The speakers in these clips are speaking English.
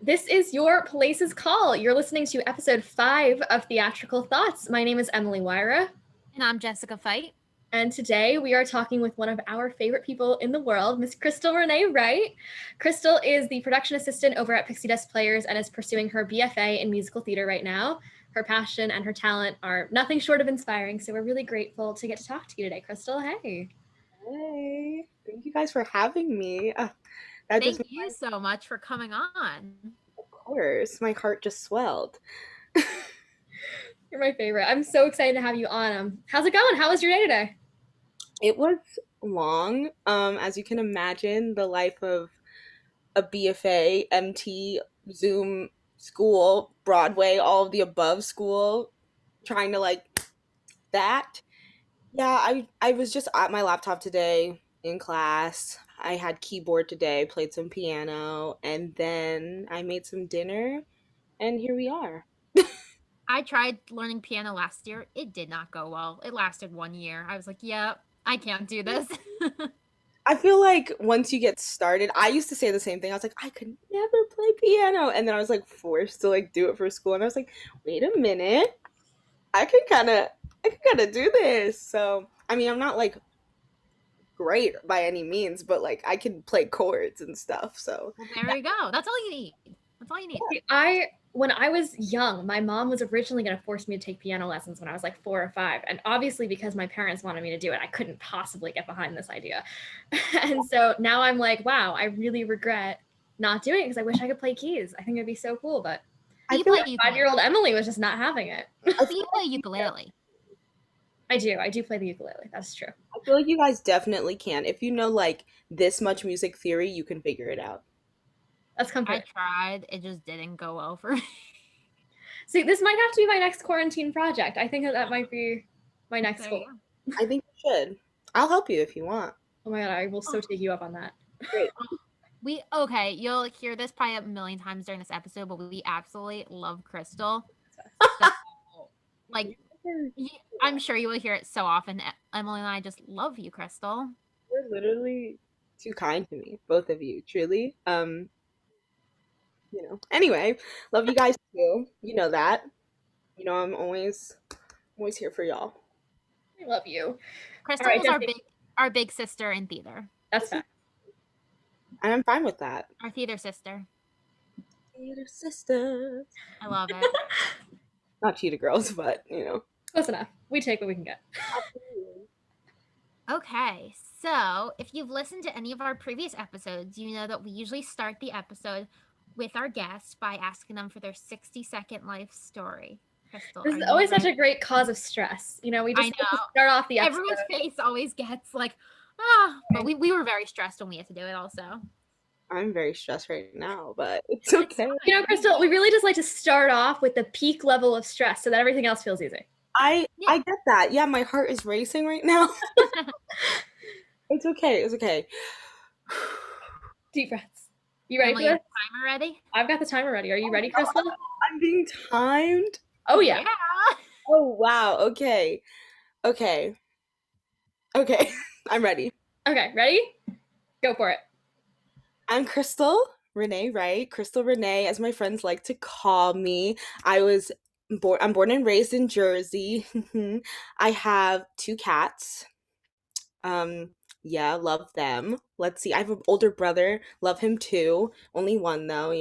This is your Places Call. You're listening to episode 5 of Theatrical Thoughts. My name is Emily Wyrwa. And I'm Jessica Feit. And today we are talking with one of our favorite people in the world, Miss Crystal Renée Wright. Crystal is the production assistant over at Pixie Dust Players and is pursuing her BFA in musical theater right now. Her passion and her talent are nothing short of inspiring, so we're really grateful to get to talk to you today, Crystal. Hey. Hey, thank you guys for having me. Thank you so much for coming on. Of course, my heart just swelled. You're my favorite. I'm so excited to have you on. How's it going? How was your day today? It was long. As you can imagine, the life of a BFA MT Zoom school, Broadway, all of the above school, trying to that. Yeah, I was just at my laptop today in class. I had keyboard today, played some piano, and then I made some dinner, and here we are. I tried learning piano last year. It did not go well. It lasted 1 year. I was like, yep, I can't do this. I feel like once you get started, I used to say the same thing. I was like, I could never play piano. And then I was forced to do it for school. And I was like, wait a minute. I can kind of do this. So, I mean, I'm not great by any means, but I can play chords and stuff. So well, there you go. That's all you need. That's all you need. When I was young, my mom was originally going to force me to take piano lessons when I was 4 or 5. And obviously, because my parents wanted me to do it, I couldn't possibly get behind this idea. And so now I'm like, wow, I really regret not doing it because I wish I could play keys. I think it'd be so cool. But I feel like 5-year-old Emily was just not having it. So you play ukulele. I do play the ukulele. That's true. I feel like you guys definitely can. If you know this much music theory, you can figure it out. That's comfort. I tried. It just didn't go well for me. See, this might have to be my next quarantine project. I think that might be my next goal. I think you should. I'll help you if you want. Oh my god, I will so take you up on that. Great. Okay, you'll hear this probably a million times during this episode, but we absolutely love Crystal. So, I'm sure you will hear it so often. Emily and I just love you, Crystal. You're literally too kind to me, both of you, truly. Anyway, love you guys too. You know that. I'm always here for y'all. I love you. Crystal is our big sister in theater. That's fine. And I'm fine with that. Our theater sister. Theater sisters. I love it. Not Cheetah Girls, but Close enough. We take what we can get. Okay, so if you've listened to any of our previous episodes, you know that we usually start the episode with our guests by asking them for their 60-second life story. Crystal, this is always such a great cause of stress. We just start off the episode. Everyone's face always gets but we were very stressed when we had to do it also. I'm very stressed right now, but it's okay. Crystal, we really just like to start off with the peak level of stress so that everything else feels easy. I get that. Yeah, my heart is racing right now. It's okay. Deep breaths. You ready for this? Timer ready? I've got the timer ready. Are you ready, Crystal? I'm being timed? Oh, yeah. Oh, wow. Okay. I'm ready. Okay, ready? Go for it. I'm Crystal Renée Wright. Crystal Renee, as my friends like to call me. I'm born and raised in Jersey. I have 2 cats. Yeah, love them. Let's see. I have an older brother. Love him too. Only one though,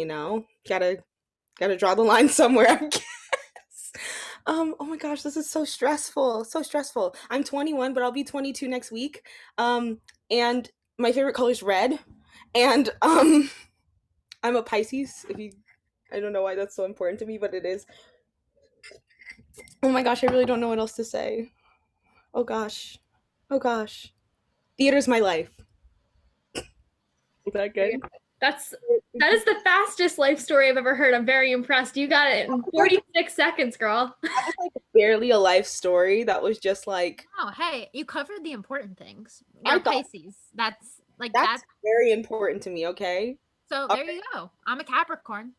Gotta draw the line somewhere, I guess. Oh my gosh, this is so stressful. So stressful. I'm 21, but I'll be 22 next week. And my favorite color is red. And I'm a Pisces. I don't know why that's so important to me, but it is. Oh my gosh, I really don't know what else to say. Oh gosh. Theater's my life. Is that good? That is the fastest life story I've ever heard. I'm very impressed. You got it in 46 seconds, girl. That was barely a life story. That was just oh, hey, you covered the important things. You're Pisces. That's very important to me, okay? So there you go. I'm a Capricorn.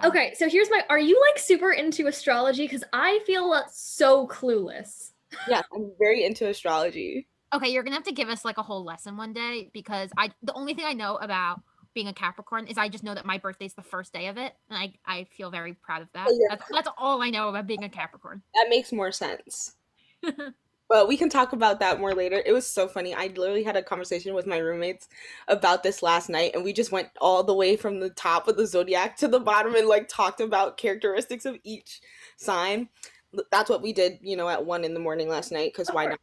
So. Okay, so here's are you super into astrology? Because I feel so clueless. Yeah, I'm very into astrology. Okay, you're gonna have to give us a whole lesson one day because the only thing I know about being a Capricorn is I just know that my birthday's the first day of it, and I feel very proud of that. Oh, yeah. That's all I know about being a Capricorn. That makes more sense. But we can talk about that more later. It was so funny. I literally had a conversation with my roommates about this last night, and we just went all the way from the top of the zodiac to the bottom and like talked about characteristics of each sign. That's what we did, at 1 in the morning last night, because why not?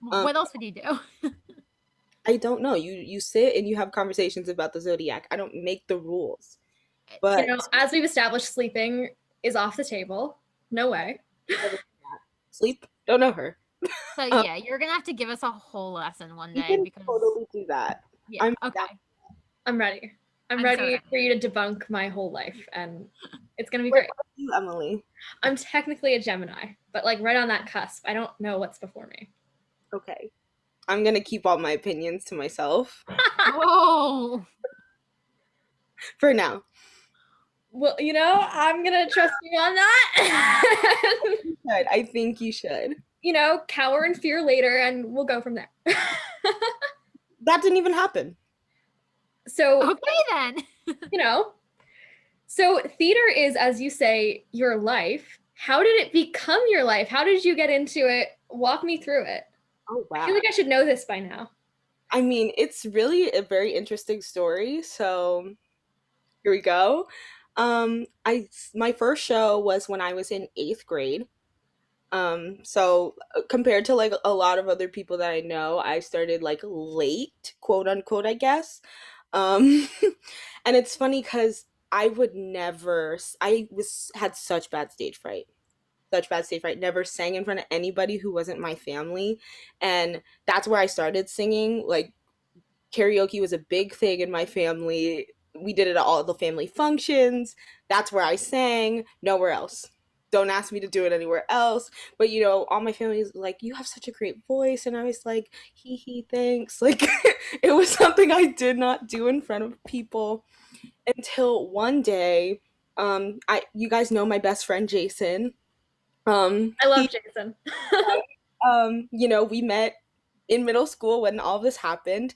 What else did you do? I don't know. You sit and you have conversations about the zodiac. I don't make the rules. But as we've established, sleeping is off the table. No way. sleep, don't know her. So yeah, you're gonna have to give us a whole lesson one day You can because totally do that. yeah, okay. I'm ready. I'm I'm ready so for you to debunk my whole life, and it's gonna be great. What about you, Emily? I'm technically a Gemini, but like right on that cusp. I don't know what's before me. Okay. I'm gonna keep all my opinions to myself Oh, for now. Well, I'm gonna trust you on that. You should. I think you should. Cower in fear later, and we'll go from there. That didn't even happen. So okay then. So theater is, as you say, your life. How did it become your life? How did you get into it? Walk me through it. Oh, wow. I feel like I should know this by now. I mean, it's really a very interesting story. So here we go. My first show was when I was in 8th grade. So compared to like a lot of other people that I know, I started like late, quote unquote, I guess. And it's funny because I had such bad stage fright. Never sang in front of anybody who wasn't my family. And that's where I started singing. Like karaoke was a big thing in my family. We did it at all the family functions. That's where I sang, nowhere else. Don't ask me to do it anywhere else. But all my family is like, you have such a great voice. And I was like, hee, thanks. Like it was something I did not do in front of people until one day. You guys know my best friend Jason. I love Jason. We met in middle school when all this happened,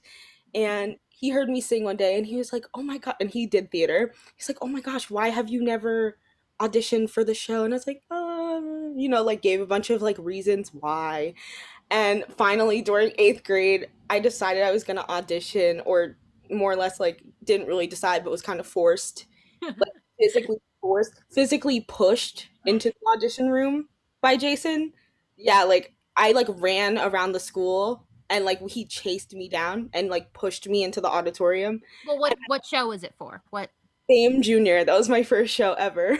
and he heard me sing one day and he was like, oh my god, and he did theater. He's like, oh my gosh, why have you never auditioned for the show? And I was like, like gave a bunch of like reasons why. And finally during 8th grade, I decided I was going to audition, or more or less like didn't really decide, but was kind of forced, like physically pushed into the audition room by Jason. Yeah, like I like ran around the school and like he chased me down and like pushed me into the auditorium. Well, what show is it for? What? Fame Junior. That was my first show ever.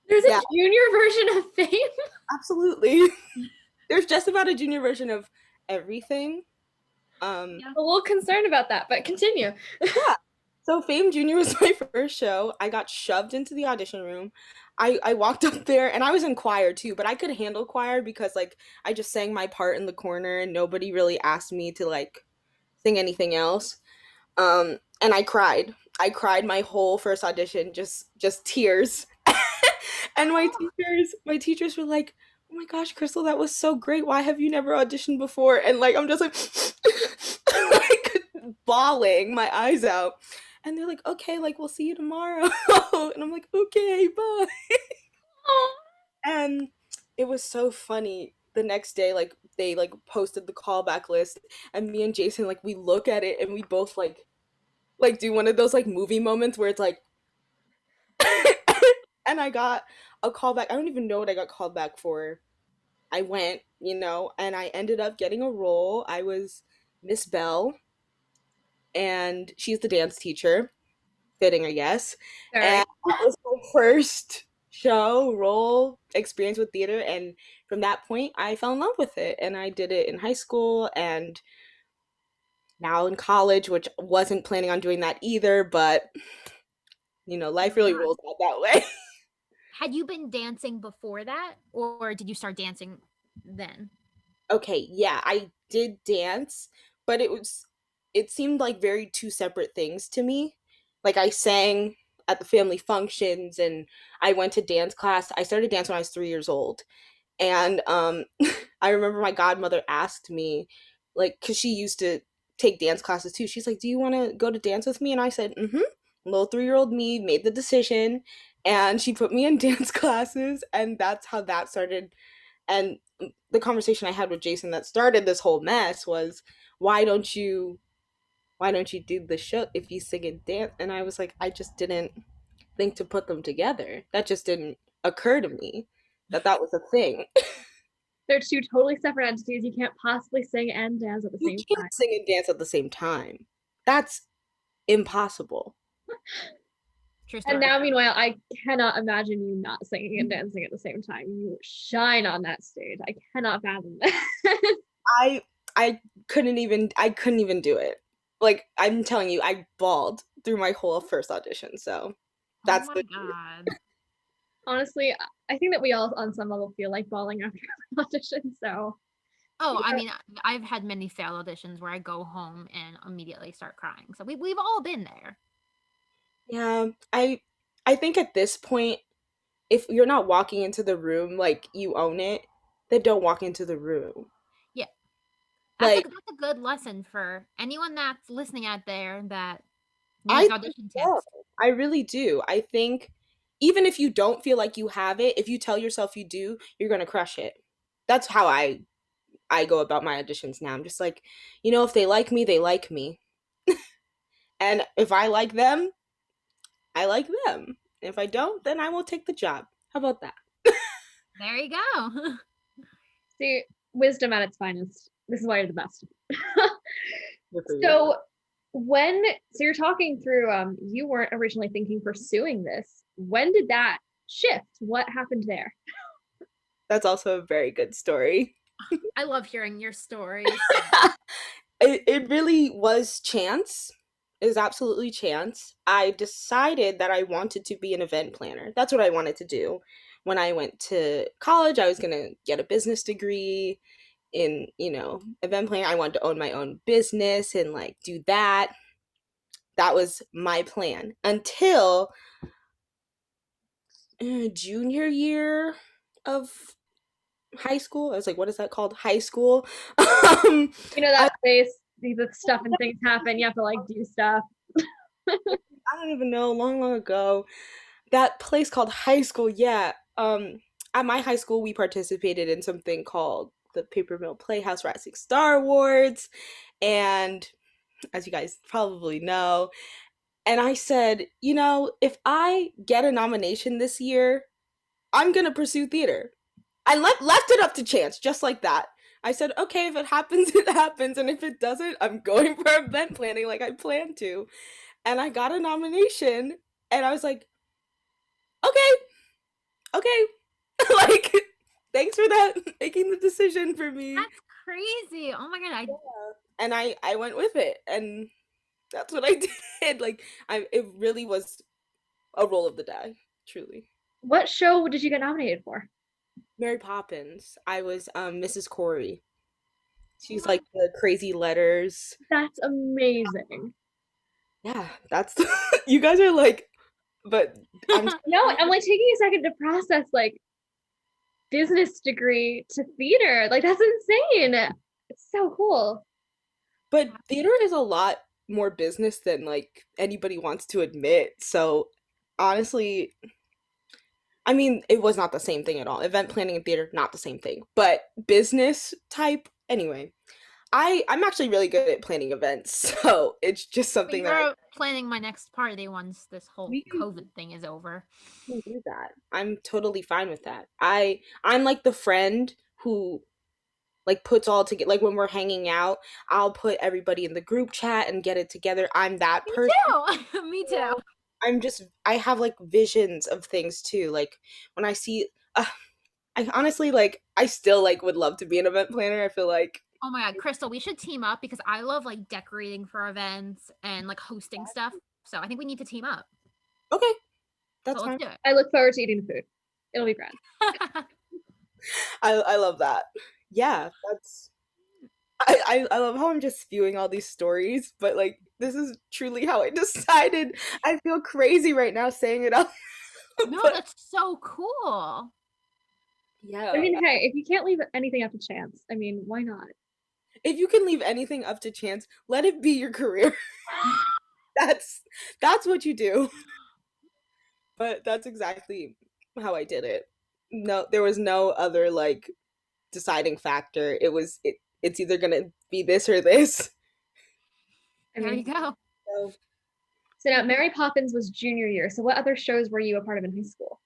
There's a junior version of Fame? Absolutely. There's just about a junior version of everything. I'm a little concerned about that, but continue. Yeah. So Fame Junior was my first show. I got shoved into the audition room. I walked up there, and I was in choir too, but I could handle choir because like I just sang my part in the corner and nobody really asked me to like sing anything else. And I cried. I cried my whole first audition, just tears. And my teachers were like, oh my gosh, Crystal, that was so great. Why have you never auditioned before? And like I'm just like like bawling my eyes out. And they're like, okay, like we'll see you tomorrow. And I'm like, okay, bye. And it was so funny. The next day, like they like posted the callback list, and me and Jason like we look at it and we both like do one of those like movie moments where it's like and I got a callback. I don't even know what I got called back for. I went, and I ended up getting a role. I was Miss Bell, and she's the dance teacher. Fitting, I guess. Sorry. And that was my first show role experience with theater, and from that point I fell in love with it, and I did it in high school and now in college, which wasn't planning on doing that either, but life really rolls out that way. Had you been dancing before that, or did you start dancing then? Okay, yeah, I did dance, but it seemed like very two separate things to me. Like I sang at the family functions and I went to dance class. I started dance when I was 3 years old. And I remember my godmother asked me, like, because she used to take dance classes too. She's like, do you want to go to dance with me? And I said, mm-hmm. Little 3-year-old me made the decision, and she put me in dance classes, and that's how that started. And the conversation I had with Jason that started this whole mess was, why don't you do the show if you sing and dance? And I was like, I just didn't think to put them together. That just didn't occur to me that was a thing. They're two totally separate entities. You can't possibly sing and dance at the You same time. can't sing and dance at the same time. That's impossible. True And story. now, meanwhile, I cannot imagine you not singing and dancing at the same time. You shine on that stage. I cannot fathom that. I couldn't even do it. Like, I'm telling you, I bawled through my whole first audition. So that's oh my god. Honestly, I think that we all on some level feel like bawling after an audition. So Oh, I mean, I've had many failed auditions where I go home and immediately start crying. So we've all been there. Yeah, I think at this point, if you're not walking into the room like you own it, then don't walk into the room. Yeah. Like, That's a good lesson for anyone that's listening out there that I needs audition tips. I really do. I think even if you don't feel like you have it, if you tell yourself you do, you're gonna crush it. That's how I go about my auditions now. I'm just like, if they like me, they like me. And if I like them, I like them. If I don't, then I will take the job. How about that? There you go. see, wisdom at its finest. This is why you're the best. Good for you. So you're talking through, you weren't originally thinking pursuing this. When did that shift? What happened there? That's also a very good story. I love hearing your stories. It really was chance. It was absolutely chance. I decided that I wanted to be an event planner. That's what I wanted to do. When I went to college, I was going to get a business degree in, event planning. I wanted to own my own business and like do that. That was my plan until junior year of high school. I was like, what is that called? High school. That place, the stuff and things happen. You have to like do stuff. I don't even know, long ago. That place called high school, yeah. At my high school, we participated in something called the Paper Mill Playhouse Rising Star Awards. And as you guys probably know, and I said, if I get a nomination this year, I'm going to pursue theater. I left it up to chance, just like that. I said, okay, if it happens, it happens. And if it doesn't, I'm going for event planning like I planned to. And I got a nomination, and I was like, okay. Like, thanks for that, making the decision for me. That's crazy. Oh my god. And I went with it, and that's what I did. Like, it really was a roll of the die, truly. What show did you get nominated for? Mary Poppins. I was Mrs. Corey. She's like the crazy letters. That's amazing. Yeah, that's you guys are like, but I'm like taking a second to process like business degree to theater. Like that's insane. It's so cool. But theater is a lot more business than like anybody wants to admit. So honestly, I mean, it was not the same thing at all. Event planning and theater, not the same thing. But business type, anyway. I'm actually really good at planning events, so it's just something that planning my next party once this whole COVID thing is over. We can do that. I'm totally fine with that. I'm like the friend who like puts all together. Like when we're hanging out, I'll put everybody in the group chat and get it together. I'm that person. Me too. I have like visions of things too. Like when I see, I honestly like, I still like would love to be an event planner. I feel like. Oh my god, Crystal, we should team up because I love like decorating for events and like hosting stuff. So I think we need to team up. Okay. That's fine. Let's do it. I look forward to eating the food. It'll be grand. I love that. Yeah, that's I love how I'm just spewing all these stories, but like this is truly how I decided. I feel crazy right now saying it out. No, that's so cool. Yeah. I mean, hey, if you can't leave anything up to chance, I mean, why not? if you can leave anything up to chance, let it be your career. That's what you do. But that's exactly how I did it. No, there was no other like deciding factor. It's either gonna be this or this. There you go. So, So now Mary Poppins was junior year. So what other shows were you a part of in high school?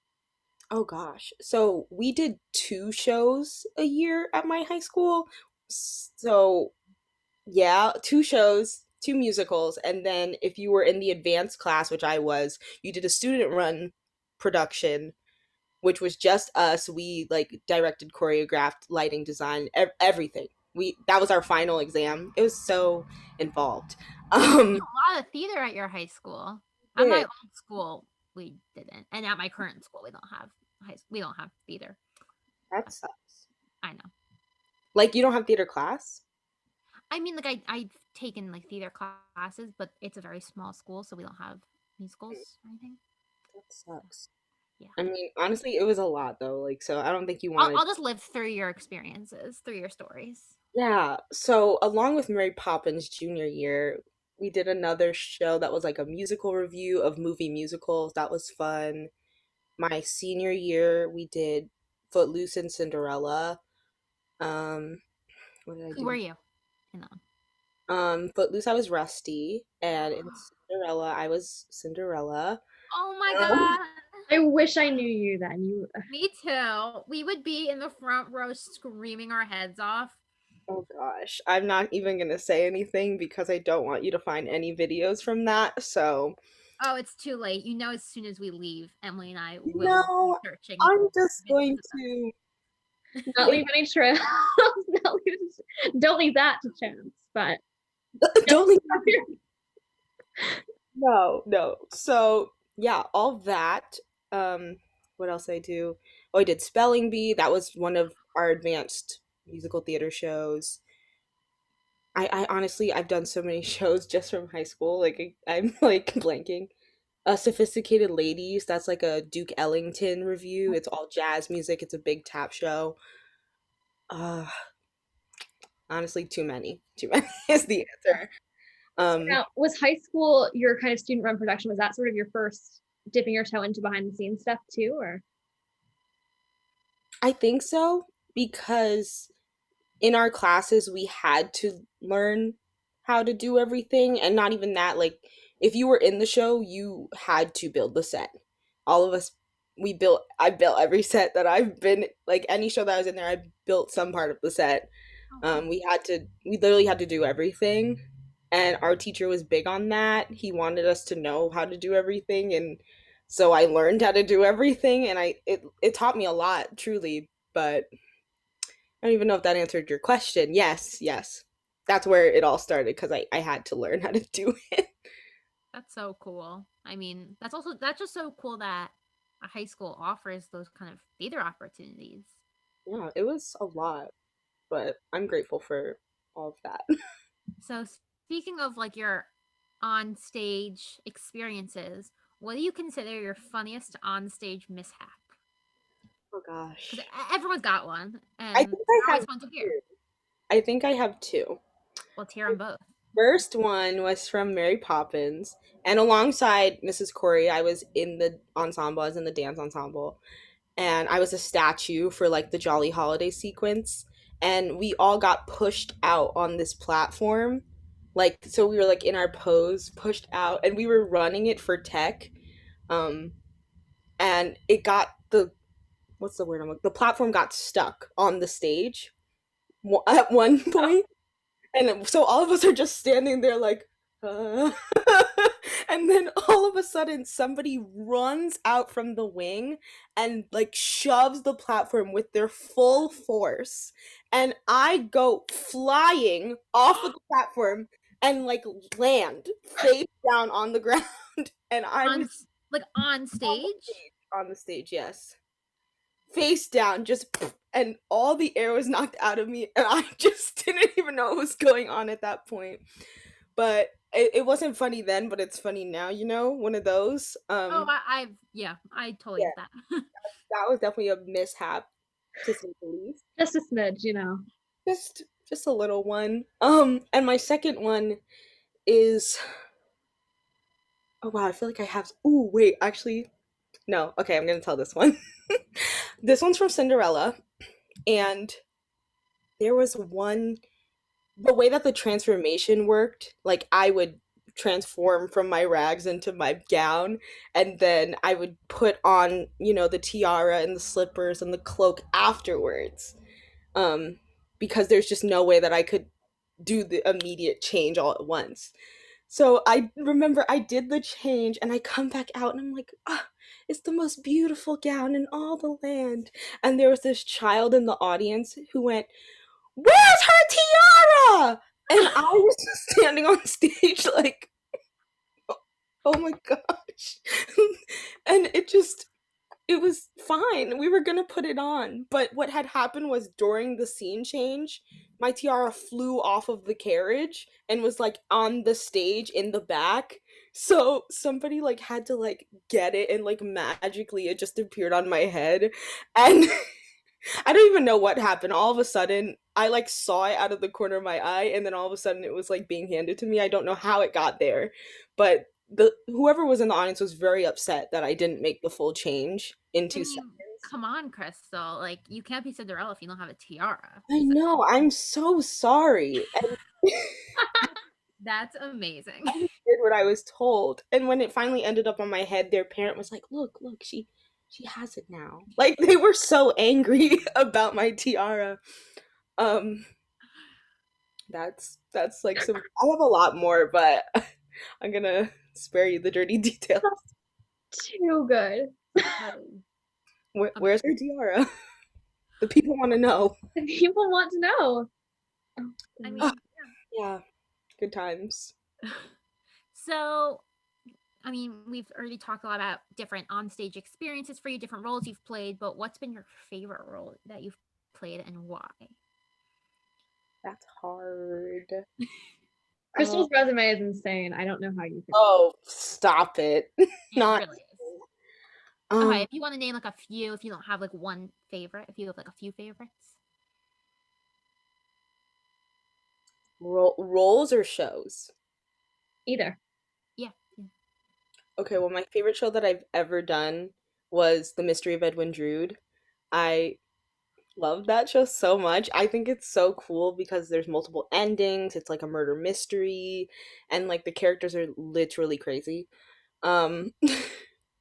oh gosh. So we did 2 shows a year at my high school. So yeah, 2 shows, 2 musicals, and then if you were in the advanced class, which I was, you did a student run production, which was just us. We like directed, choreographed, lighting design, everything. We That was our final exam. It was so involved. A Um, lot of theater at your high school. At my did old school, we didn't, and at my current school, we don't have theater. that sucks. I know. Like you don't have theater class? I mean, like I've taken like theater classes, but it's a very small school, so we don't have musicals or anything. That sucks. Yeah. I mean, honestly, it was a lot though. Like, so I don't think you I'll, wanted. I'll just live through your experiences, through your stories. Yeah. So along with Mary Poppins junior year, we did another show that was like a musical review of movie musicals. That was fun. My senior year, we did Footloose and Cinderella. Um, what did I Who were do? you? In that one? Footloose, I was Rusty, and in Cinderella, I was Cinderella. Oh my Um, god. I wish I knew you then. You Me too. We would be in the front row screaming our heads off. oh gosh, I'm not even gonna say anything because I don't want you to find any videos from that. So, Oh, it's too late. You know, as soon as we leave, Emily and I will be no, searching I'm just videos going of that. to. not leave any trail. Don't leave that to chance. But Don't leave. No, no. So yeah, all that. Um, what else did I do? Oh, I did spelling bee. That was one of our advanced musical theater shows. I honestly I've done so many shows just from high school. Like I'm like blanking. Sophisticated Ladies. That's like a Duke Ellington review. It's all jazz music. It's a big tap show. Uh, honestly, too many. Too many is the answer. Um, now, was high school your kind of student run production? Was that sort of your first dipping your toe into behind the scenes stuff too, or? I think so because in our classes we had to learn how to do everything, and not even that, like if you were in the show you had to build the set. All of us, I built every set that I've been, like any show that I was in there I built some part of the set. We literally had to do everything, and our teacher was big on that. He wanted us to know how to do everything, and so I learned how to do everything, and it taught me a lot, truly. But I don't even know if that answered your question. Yes, yes. That's where it all started because I had to learn how to do it. That's so cool. I mean, that's just so cool that a high school offers those kind of theater opportunities. Yeah, it was a lot, but I'm grateful for all of that. So speaking of like your on stage experiences, what do you consider your funniest on stage mishap? Oh gosh. Because everyone's got one, I and think they're I always have fun to hear. two. I think I have two. Let's hear them both. First one was from Mary Poppins, and alongside Mrs. Corey, I was in the ensemble, I was in the dance ensemble, and I was a statue for like the Jolly Holiday sequence, and we all got pushed out on this platform. Like so we were like in our pose, pushed out, and we were running it for tech. Um and it got the what's the word the platform got stuck on the stage at one point, and so all of us are just standing there like, uh. And then all of a sudden somebody runs out from the wing and like shoves the platform with their full force, and I go flying off of the platform and like land face down on the ground. And I On was like on stage. on the stage, yes, face down, just and all the air was knocked out of me, and I just didn't even know what was going on at that point. But it wasn't funny then, but it's funny now, one of those. Oh, I totally Yeah, get that. that was definitely a mishap, to say the least. Just a smidge. Just just a little one. And my second one is, oh wow, I feel like I have. Ooh, wait, actually, no. Okay, I'm gonna tell this one. This one's from Cinderella, and there was one. The way that the transformation worked, like I would transform from my rags into my gown, and then I would put on, the tiara and the slippers and the cloak afterwards. Um, because there's just no way that I could do the immediate change all at once. So I remember I did the change and I come back out and I'm like, ah, it's the most beautiful gown in all the land. And there was this child in the audience who went, "Where's her tiara?" And I was just standing on stage like, oh my gosh. And it was fine. We were gonna put it on. But what had happened was during the scene change, my tiara flew off of the carriage and was like on the stage in the back. So somebody like had to like get it and like magically it just appeared on my head. And I don't even know what happened. All of a sudden, I like saw it out of the corner of my eye, and then all of a sudden, it was like being handed to me. I don't know how it got there, but the whoever was in the audience was very upset that I didn't make the full change in I 2 seconds. mean, come on, Crystal. Like, you can't be Cinderella if you don't have a tiara. I know. I'm so sorry. And That's amazing. I just did what I was told, and when it finally ended up on my head, their parent was like, "Look, look, she has it now." Like they were so angry about my tiara. Um, that's like some. I have a lot more, but I'm gonna spare you the dirty details. Too good. Where's her tiara? The people want to know. People want to know. I mean, Oh, yeah, good times. so, I mean, we've already talked a lot about different onstage experiences for you, different roles you've played, but what's been your favorite role that you've played and why? That's hard. Crystal's resume is insane. I don't know how you can. Oh, stop it! It Not. really is. Um, Okay, if you want to name like a few, if you don't have like one favorite, if you have like a few favorites. roles or shows? Either. Yeah. Okay, well, my favorite show that I've ever done was The Mystery of Edwin Drood. I love that show so much. I think it's so cool because there's multiple endings. It's like a murder mystery, and like the characters are literally crazy. Um,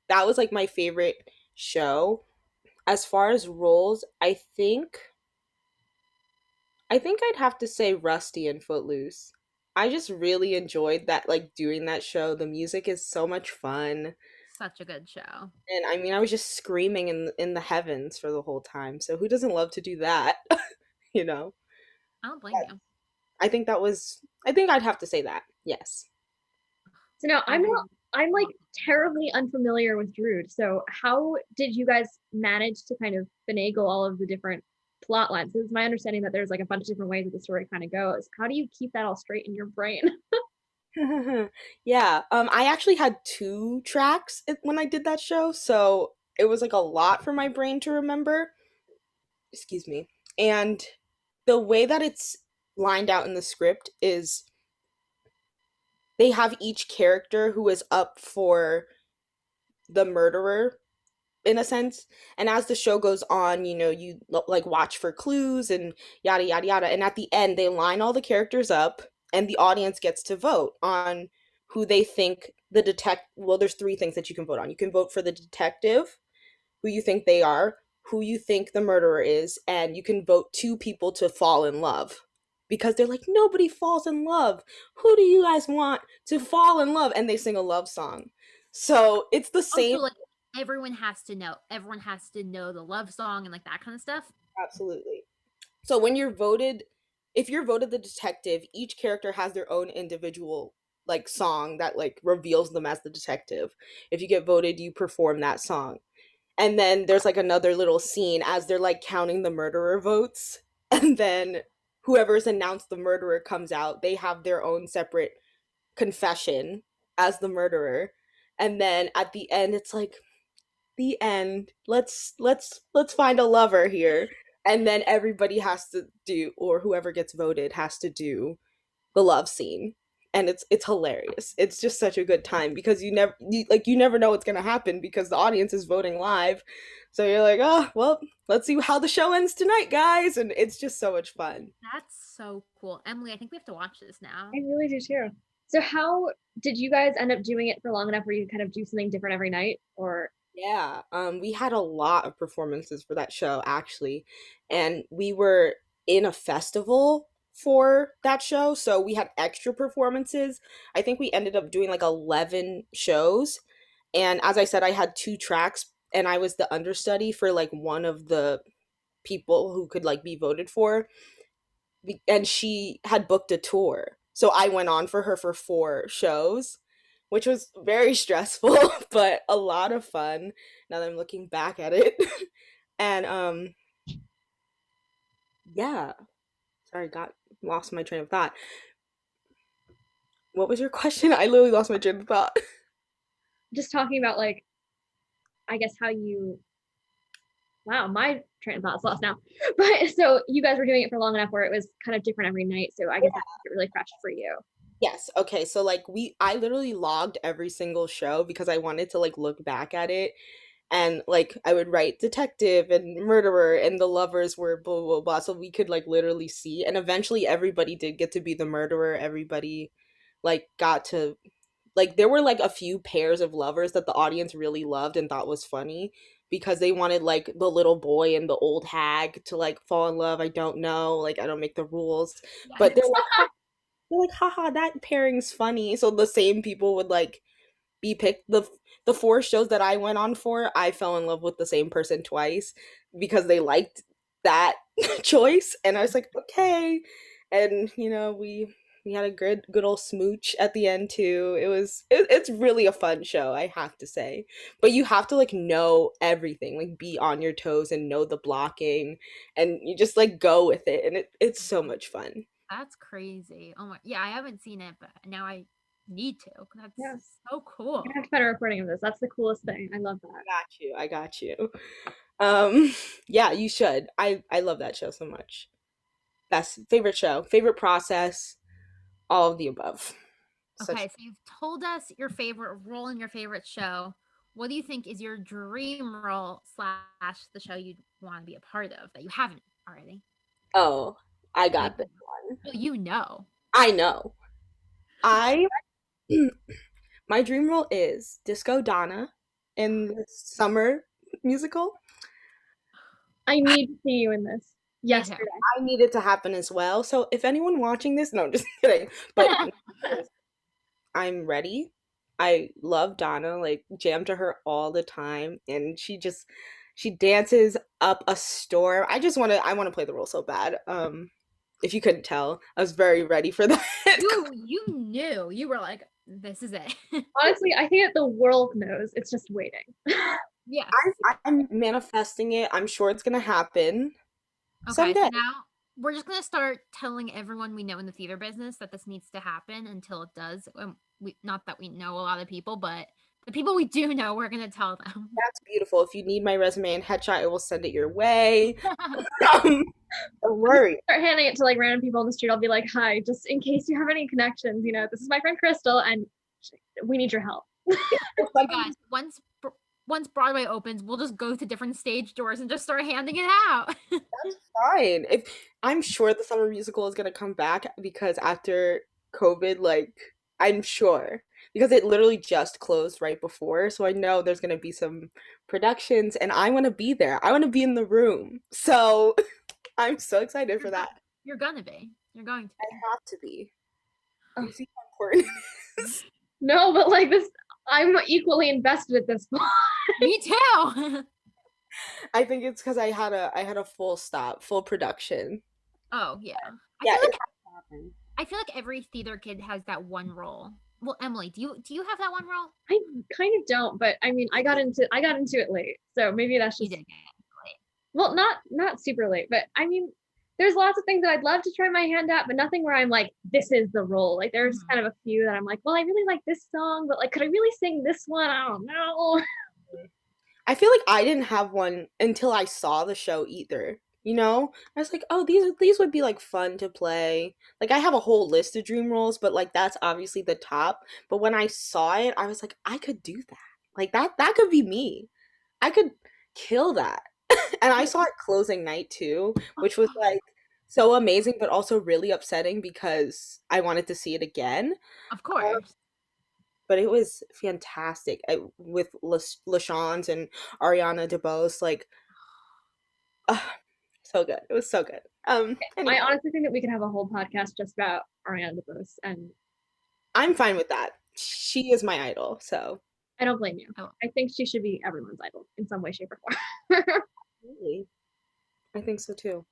that was like my favorite show. As far as roles, I think I'd have to say Rusty and Footloose. I just really enjoyed that, like doing that show. The music is so much fun. Such a good show. And I mean, I was just screaming in the heavens for the whole time. So who doesn't love to do that? you know? I don't blame you. I think I'd have to say that. Yes. So now I'm like terribly unfamiliar with Drood. So how did you guys manage to kind of finagle all of the different plot lines? It's my understanding that there's like a bunch of different ways that the story kind of goes. How do you keep that all straight in your brain? Yeah. I actually had 2 tracks when I did that show, so it was like a lot for my brain to remember. Excuse me. And the way that it's lined out in the script is they have each character who is up for the murderer in a sense. And as the show goes on, you like watch for clues and yada yada yada. And at the end, they line all the characters up, and the audience gets to vote on who they think the detect. Well, there's 3 things that you can vote on. You can vote for the detective, who you think they are, who you think the murderer is, and you can vote 2 people to fall in love. Because they're like, nobody falls in love. Who do you guys want to fall in love? And they sing a love song. So it's the same. Also, like everyone has to know. Everyone has to know the love song and like that kind of stuff. Absolutely. So when you're voted, if you're voted the detective, each character has their own individual like song that like reveals them as the detective. If you get voted, you perform that song. And then there's like another little scene as they're like counting the murderer votes. And then whoever's announced the murderer comes out. They have their own separate confession as the murderer. And then at the end it's like the end. Let's find a lover here. and then everybody has to do, or whoever gets voted has to do the love scene, and it's hilarious. It's just such a good time because you never know what's gonna happen because the audience is voting live, so you're like, oh well, let's see how the show ends tonight, guys, and it's just so much fun. That's so cool. Emily, I think we have to watch this now. I really do too. So how did you guys end up doing it for long enough where you kind of do something different every night, or? Yeah, we had a lot of performances for that show actually, and we were in a festival for that show, so we had extra performances. I think we ended up doing like 11 shows, and as I said, I had two tracks, and I was the understudy for like one of the people who could like be voted for, and she had booked a tour. So I went on for her for 4 shows, which was very stressful, but a lot of fun now that I'm looking back at it. And yeah. Sorry, got lost my train of thought. What was your question? I literally lost my train of thought. Just talking about like, I guess how you, wow, my train of thought's lost now. But so you guys were doing it for long enough where it was kind of different every night. So I guess that makes it really fresh for you. Yes. Okay. So like I literally logged every single show because I wanted to like look back at it, and like I would write detective and murderer and the lovers were blah blah blah, so we could like literally see, and eventually everybody did get to be the murderer. Everybody like got to, like, there were like a few pairs of lovers that the audience really loved and thought was funny because they wanted like the little boy and the old hag to like fall in love. I don't know, like I don't make the rules, but they're like, haha, that pairing's funny. So the same people would like be picked. The 4 shows that I went on for, I fell in love with the same person twice because they liked that choice, and I was like, okay. And we had a good old smooch at the end too. It's really a fun show, I have to say. But you have to like know everything, like be on your toes and know the blocking, and you just like go with it, and it's so much fun. That's crazy. Oh my, yeah, I haven't seen it, but now I need to. That's Yes. so cool. I have to find a recording of this. That's the coolest thing. I love that. I got you. Yeah, you should. I love that show so much. Best favorite show, favorite process, all of the above. Okay, so you've told us your favorite role in your favorite show. What do you think is your dream role / the show you'd want to be a part of that you haven't already? Oh, I got this one. Oh, you know. I know. My dream role is Disco Donna in the summer musical. I need to see you in this. Yes, I need it to happen as well. So if anyone watching this, no, I'm just kidding. But I'm ready. I love Donna, like jam to her all the time, and she dances up a storm. I want to play the role so bad. If you couldn't tell, I was very ready for that. You knew. You were like, this is it. Honestly, I think that the world knows. It's just waiting. Yeah. I'm manifesting it. I'm sure it's gonna happen. Okay, so now we're just gonna start telling everyone we know in the theater business that this needs to happen until it does. Not that we know a lot of people, but the people we do know, we're gonna tell them. That's beautiful. If you need my resume and headshot, I will send it your way. Don't worry. Start handing it to like random people on the street. I'll be like, hi, just in case you have any connections, this is my friend Crystal, and we need your help. Guys, once Broadway opens, we'll just go to different stage doors and just start handing it out. That's fine. I'm sure the summer musical is gonna come back because after COVID, like I'm sure, because it literally just closed right before, so I know there's gonna be some productions, and I want to be there. I want to be in the room. So I'm so excited for that. You're gonna be. You're going to. I have to be. You see how important it is? No, but like this, I'm equally invested at this point. Me too. I think it's because I had a full production. Oh yeah. I feel like every theater kid has that one role. Well, Emily, do you have that one role? I kind of don't, but I mean, I got into it late, so maybe that's just. You did get late. Well, not super late, but I mean, there's lots of things that I'd love to try my hand at, but nothing where I'm like, this is the role. Like, there's kind of a few that I'm like, well, I really like this song, but like, could I really sing this one? I don't know. I feel like I didn't have one until I saw the show either. you know? I was like, oh, these would be like fun to play. Like I have a whole list of dream roles, but like that's obviously the top. But when I saw it, I was like, I could do that. Like that could be me. I could kill that. And I saw it closing night too, which was like so amazing, but also really upsetting because I wanted to see it again. Of course. But it was fantastic with LaShawne's and Ariana DeBose. Like, so good. It was so good. Anyway, I honestly think that we could have a whole podcast just about Ariana DeBose, and I'm fine with that. She is my idol, so I don't blame you. Oh. I think she should be everyone's idol in some way, shape, or form. really, I think so too.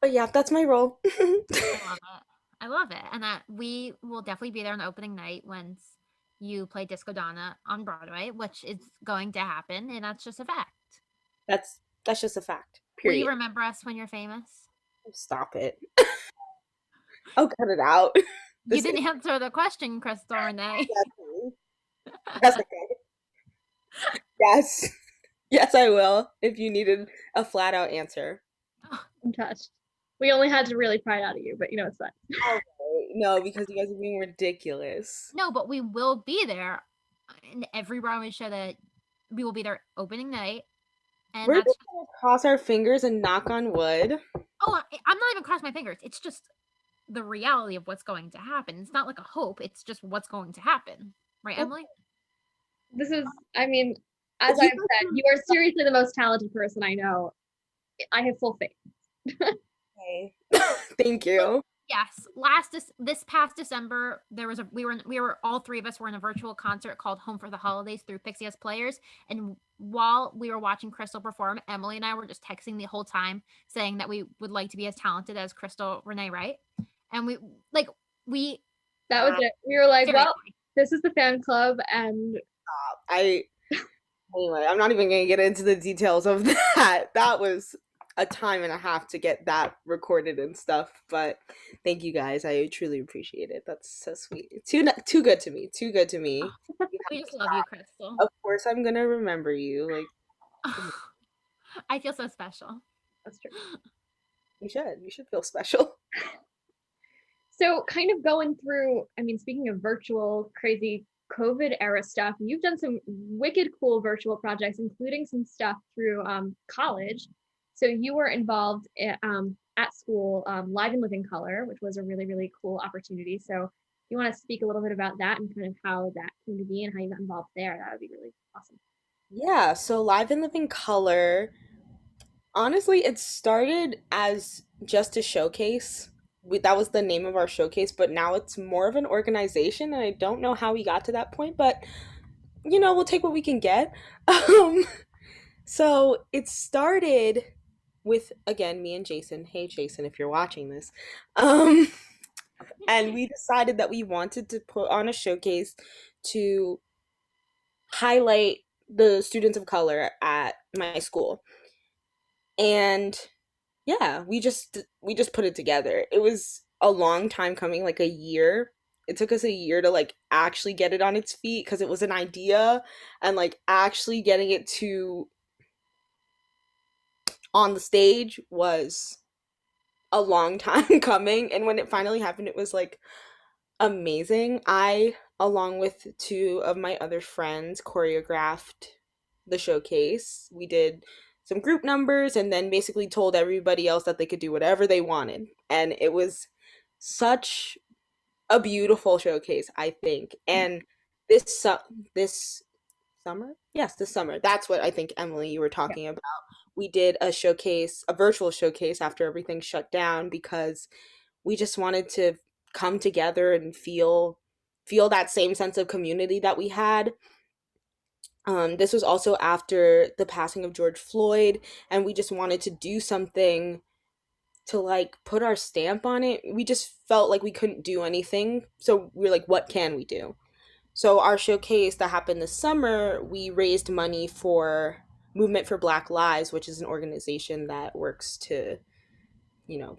But yeah, that's my role. I love it. I love it. And that we will definitely be there on the opening night once you play Disco Donna on Broadway, which is going to happen, and that's just a fact. That's just a fact. Will Period. you remember us when you're famous? Stop it. I'll cut it out. You didn't answer the question, Crystal Renee. That's okay. Yes. Yes, I will. If you needed a flat out answer. I'm touched. We only had to really pry it out of you, but you know it's fine. Okay. No, because you guys are being ridiculous. No, but we will be there in every Broadway show that we will be there opening night. And We're that's just gonna cross our fingers and knock on wood. I'm not even crossing my fingers. It's just the reality of what's going to happen. It's not like a hope. It's just what's going to happen. Right, Emily? This is, I mean, as I've said, you are seriously the most talented person I know. I have full faith. Okay. Thank you. Yes. This past December, we were all three of us were in a virtual concert called Home for the Holidays through Pixie S Players. And while we were watching Crystal perform, Emily and I were just texting the whole time saying that we would like to be as talented as Crystal Renée Wright. And that was it. We were like, seriously. well, this is the fan club, and Anyway, I'm not even gonna get into the details of that. That was a time and a half to get that recorded and stuff, but thank you guys. I truly appreciate it. That's so sweet. Too good to me. Too good to me. We just love you, Crystal. Of course I'm gonna remember you. Like I feel so special. that's true. you should feel special. So kind of going through, I mean, speaking of virtual crazy COVID era stuff, you've done some wicked cool virtual projects, including some stuff through college. So you were involved at school, Live and Live in Color, which was a really, really cool opportunity. So if you want to speak a little bit about that and kind of how that came to be and how you got involved there, that would be really awesome. Yeah, so Live and Live in Color, honestly, it started as just a showcase. That was the name of our showcase, but now it's more of an organization, and I don't know how we got to that point, but we'll take what we can get. So it started with, again, me and Jason. Hey, Jason, if you're watching this. And we decided that we wanted to put on a showcase to highlight the students of color at my school. And yeah, we just put it together. It was a long time coming, like a year. It took us a year to like actually get it on its feet because it was an idea, and like actually getting it to on the stage was a long time coming. And when it finally happened, it was like amazing. I, along with two of my other friends, choreographed the showcase. We did some group numbers and then basically told everybody else that they could do whatever they wanted. And it was such a beautiful showcase, I think. And this summer? Yes, this summer. That's what I think, Emily, you were talking about. We did a showcase, a virtual showcase after everything shut down because we just wanted to come together and feel that same sense of community that we had. This was also after the passing of George Floyd, and we just wanted to do something to like put our stamp on it. We just felt like we couldn't do anything, so we were like, what can we do? So our showcase that happened this summer, we raised money for Movement for Black Lives, which is an organization that works to,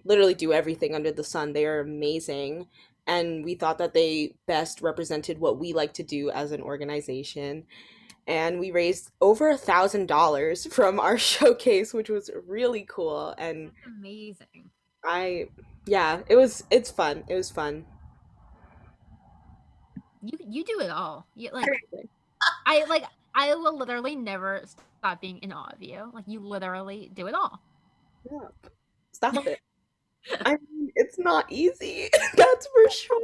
literally do everything under the sun. They are amazing. And we thought that they best represented what we like to do as an organization. and we raised over $1,000 from our showcase, which was really cool. And That's amazing. I, yeah, it's fun. It was fun. You do it all. You like Seriously. I will literally never stop being in awe of you. Like you literally do it all. Yeah. Stop it. I mean, it's not easy. That's for sure.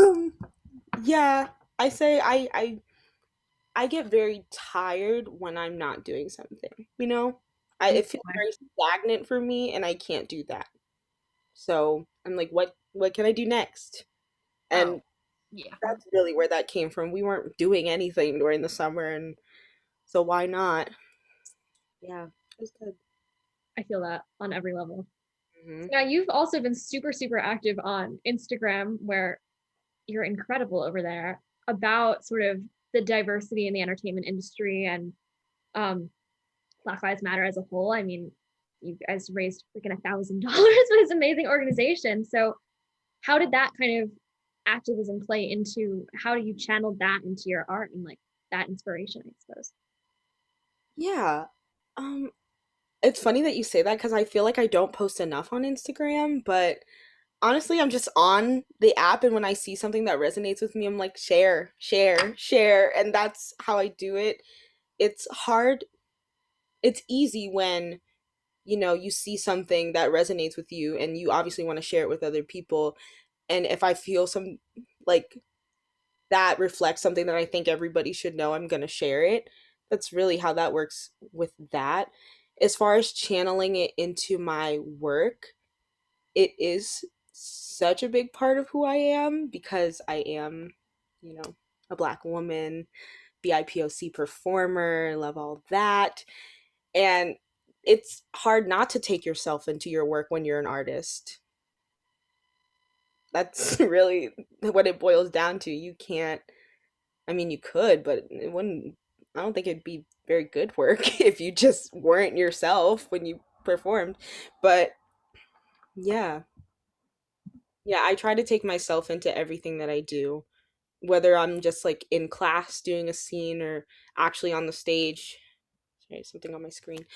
Um, yeah, I say I get very tired when I'm not doing something, you know? It feels very stagnant for me and I can't do that. So I'm like, what can I do next? Oh, And yeah. that's really where that came from. We weren't doing anything during the summer, and so why not? Yeah, it was good. I feel that on every level. Hmm. So now you've also been super, super active on Instagram, where you're incredible over there about sort of the diversity in the entertainment industry and um, Black Lives Matter as a whole. I mean, you guys raised freaking $1,000 for this amazing organization. So how did that kind of activism play into, how do you channel that into your art and like that inspiration, I suppose? Yeah. Um, it's funny that you say that because I feel like I don't post enough on Instagram, but honestly, I'm just on the app, and when I see something that resonates with me, I'm like, share, share, share, and that's how I do it. It's hard, it's easy when, you see something that resonates with you and you obviously want to share it with other people. And if I feel some, like, that reflects something that I think everybody should know, I'm going to share it. That's really how that works with that. As far as channeling it into my work, it is such a big part of who I am because I am, a Black woman, BIPOC performer, love all that. And it's hard not to take yourself into your work when you're an artist. That's really what it boils down to. You can't, I mean, you could, but it wouldn't, I don't think it'd be very good work if you just weren't yourself when you performed. But yeah, yeah, I try to take myself into everything that I do, whether I'm just like in class doing a scene or actually on the stage. Sorry, something on my screen.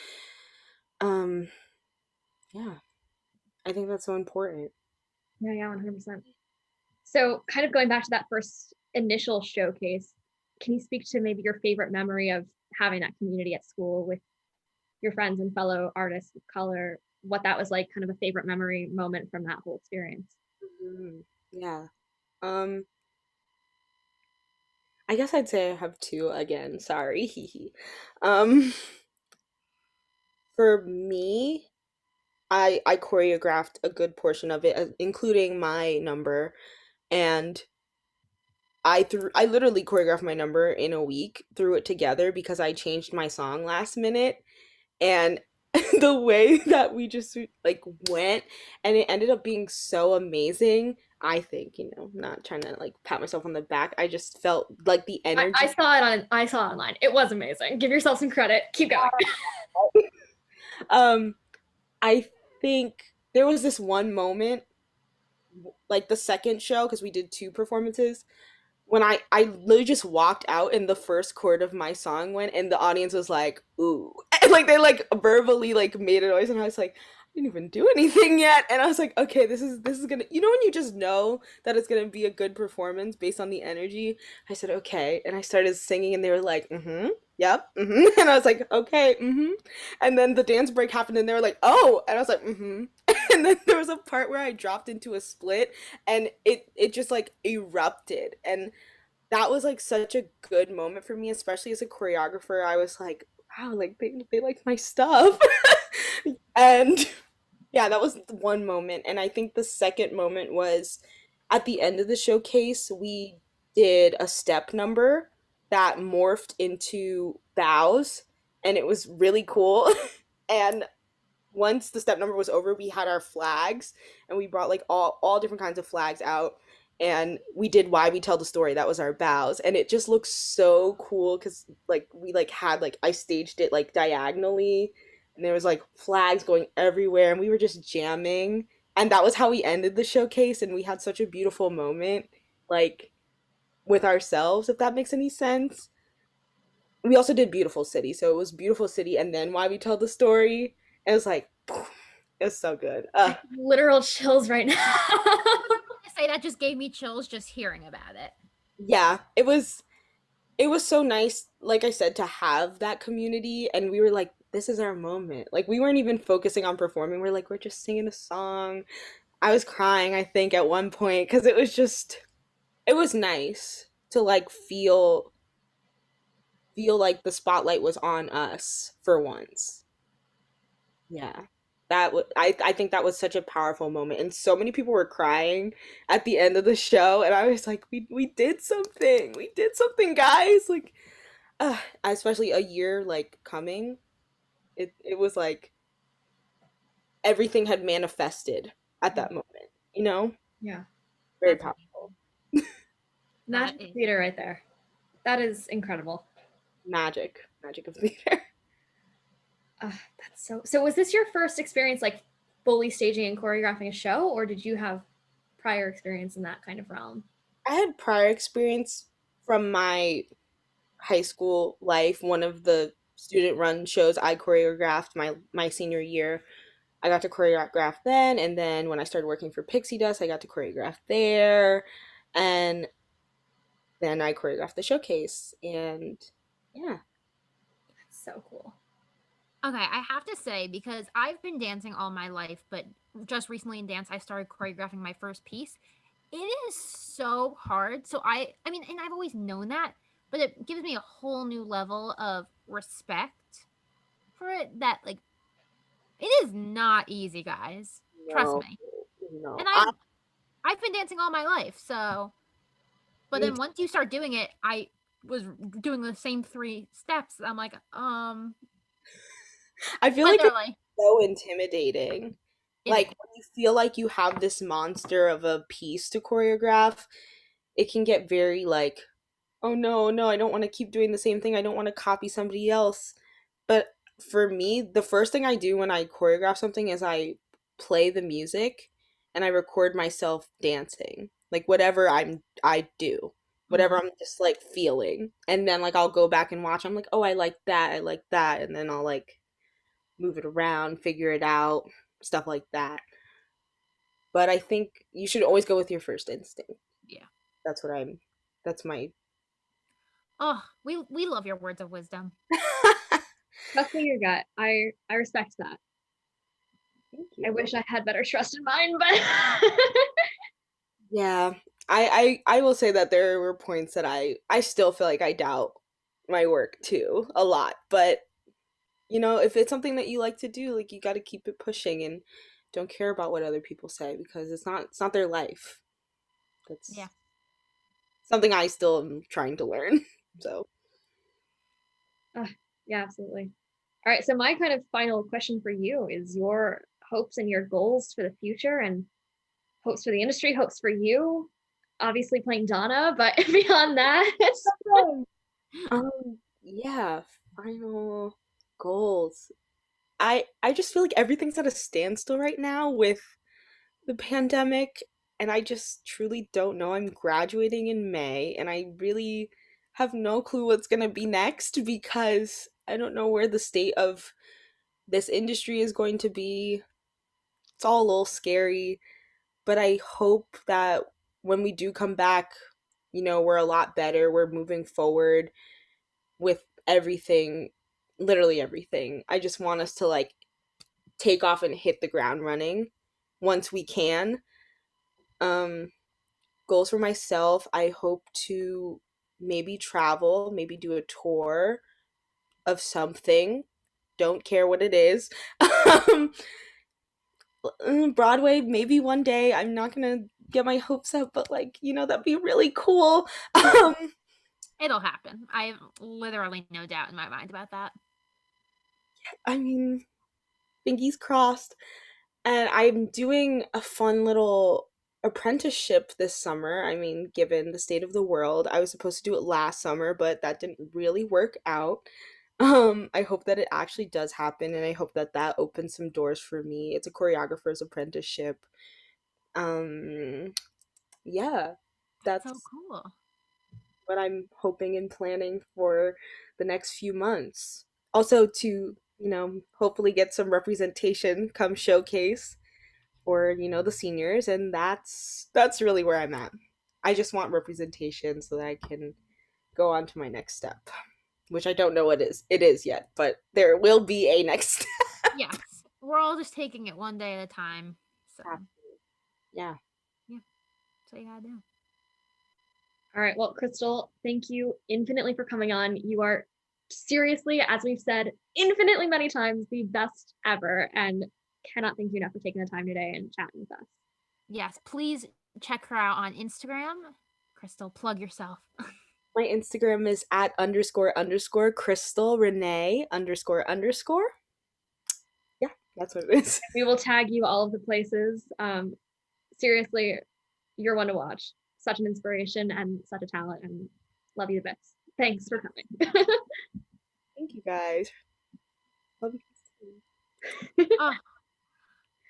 Um, yeah, I think that's so important. Yeah, yeah, 100%. So kind of going back to that first initial showcase, can you speak to maybe your favorite memory of having that community at school with your friends and fellow artists of color, what that was like, kind of a favorite memory moment from that whole experience? Mhm. Yeah. Um, I guess I'd say I have two again. Sorry. Hee hee. Um, for me, I choreographed a good portion of it, including my number, and I literally choreographed my number in a week, threw it together because I changed my song last minute, and the way that we just like went, and it ended up being so amazing. I think, not trying to like pat myself on the back. I just felt like the I energy. saw it I saw it online. It was amazing. Give yourself some credit. Keep going. Um, I think there was this one moment, like the second show, because we did two performances, when I literally just walked out and the first chord of my song went and the audience was like, ooh. And like they like verbally like made a noise and I was like, I didn't even do anything yet. And I was like, okay, this is gonna, when you just know that it's gonna be a good performance based on the energy. I said, okay. And I started singing and they were like, mm-hmm, yep, mm-hmm. And I was like, okay, mm-hmm. And then the dance break happened and they were like, oh, and I was like, mm-hmm. And then there was a part where I dropped into a split and it just like erupted. And that was like such a good moment for me, especially as a choreographer. I was like, wow, like they like my stuff. And yeah, that was one moment. And I think the second moment was at the end of the showcase, we did a step number that morphed into bows, and it was really cool. And once the step number was over, we had our flags and we brought like all different kinds of flags out, and we did why we tell the story. That was our bows, and it just looks so cool because like we like had like I staged it like diagonally, and there was like flags going everywhere, and we were just jamming, and that was how we ended the showcase, and we had such a beautiful moment, like with ourselves, if that makes any sense. we also did Beautiful City. So it was Beautiful City and then Why We Tell the Story. It was like, it's so good. I have literal chills right now. I say that just gave me chills just hearing about it. Yeah, it was so nice, like I said, to have that community. And we were like, this is our moment. Like, we weren't even focusing on performing. We're like, we're just singing a song. I was crying, I think, at one point because it was nice to like feel like the spotlight was on us for once. Yeah. I think that was such a powerful moment, and so many people were crying at the end of the show, and I was like, we did something. We did something, guys. Like especially a year like coming. It was like everything had manifested at that moment, you know? Yeah. Very That's powerful. Magic is- theater right there. That is incredible. Magic. Magic of theater. That's so was this your first experience like fully staging and choreographing a show, or did you have prior experience in that kind of realm? I had prior experience from my high school life. One of the student run shows I choreographed my senior year. I got to choreograph then, and then when I started working for Pixie Dust, I got to choreograph there, and then I choreographed the showcase, and yeah. So cool. Okay, I have to say, because I've been dancing all my life, but just recently in dance, I started choreographing my first piece. It is so hard. So I mean, and I've always known that, but it gives me a whole new level of respect for it that, like, it is not easy, guys. Trust No, me. no. And I've been dancing all my life, so but Me then once you start doing it, I was doing the same three steps. I'm like, I feel like it's literally. so intimidating. It Like is. when you feel like you have this monster of a piece to choreograph, it can get very like, oh no, no, I don't want to keep doing the same thing. I don't want to copy somebody else. But for me, the first thing I do when I choreograph something is I play the music and I record myself dancing. Like whatever I do. Whatever Mhm. I'm just like feeling. And then like I'll go back and watch. I'm like, "Oh, I like that. I like that." And then I'll like move it around, figure it out, stuff like that. But I think you should always go with your first instinct. Yeah. That's what I'm that's my Oh, we love your words of wisdom. Trusting your gut. I respect that. Thank I you. wish I had better trust in mine, but Yeah. I will say that there were points that I still feel like I doubt my work too a lot. But if it's something that you like to do, like you got to keep it pushing and don't care about what other people say because it's not their life. Yeah. That's something I still am trying to learn. So, yeah, absolutely. All right, so my kind of final question for you is your hopes and your goals for the future and hopes for the industry, hopes for you. Obviously playing Donna, but beyond that, yeah, final goals. I just feel like everything's at a standstill right now with the pandemic, and I just truly don't know. I'm graduating in May and I really have no clue what's going to be next because I don't know where the state of this industry is going to be. It's all a little scary, but I hope that when we do come back, we're a lot better. We're moving forward with everything, literally everything. I just want us to like take off and hit the ground running once we can. Um, Goals for myself, I hope to maybe travel, maybe do a tour of something. Don't care what it is. Broadway, maybe one day. I'm not gonna get my hopes up, but like, that'd be really cool. It'll happen. I have literally no doubt in my mind about that. I mean, fingers crossed. And I'm doing a fun little apprenticeship this summer. I mean, given the state of the world, I was supposed to do it last summer, but that didn't really work out. I hope that it actually does happen, and I hope that that opens some doors for me. It's a choreographer's apprenticeship. Um, yeah, That's so that's cool. what I'm hoping and planning for the next few months. Also to, hopefully get some representation come showcase for, the seniors, and that's really where I'm at. I just want representation so that I can go on to my next step, which I don't know what it is yet, but there will be a next step. Yes. We're all just taking it one day at a time. So Yeah. that's what you gotta do. All right. Well, Crystal, thank you infinitely for coming on. You are seriously, as we've said infinitely many times, the best ever, and cannot thank you enough for taking the time today and chatting with us. Yes, please check her out on Instagram. Crystal, plug yourself. My Instagram is @__ Crystal Renée __. Yeah, that's what it is. We will tag you all of the places. Seriously, you're one to watch. Such an inspiration and such a talent, and love you to bits. Thanks for coming. Thank you guys. Love you.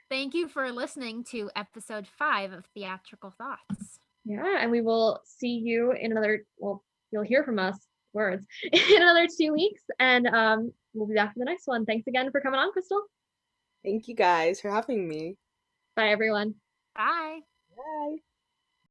Thank you for listening to episode 5 of Theatrical Thoughts. Yeah, and we will see you in another, well, you'll hear from us, words, in another 2 weeks, and we'll be back for the next one. Thanks again for coming on, Crystal. Thank you guys for having me. Bye, everyone. Bye. Bye.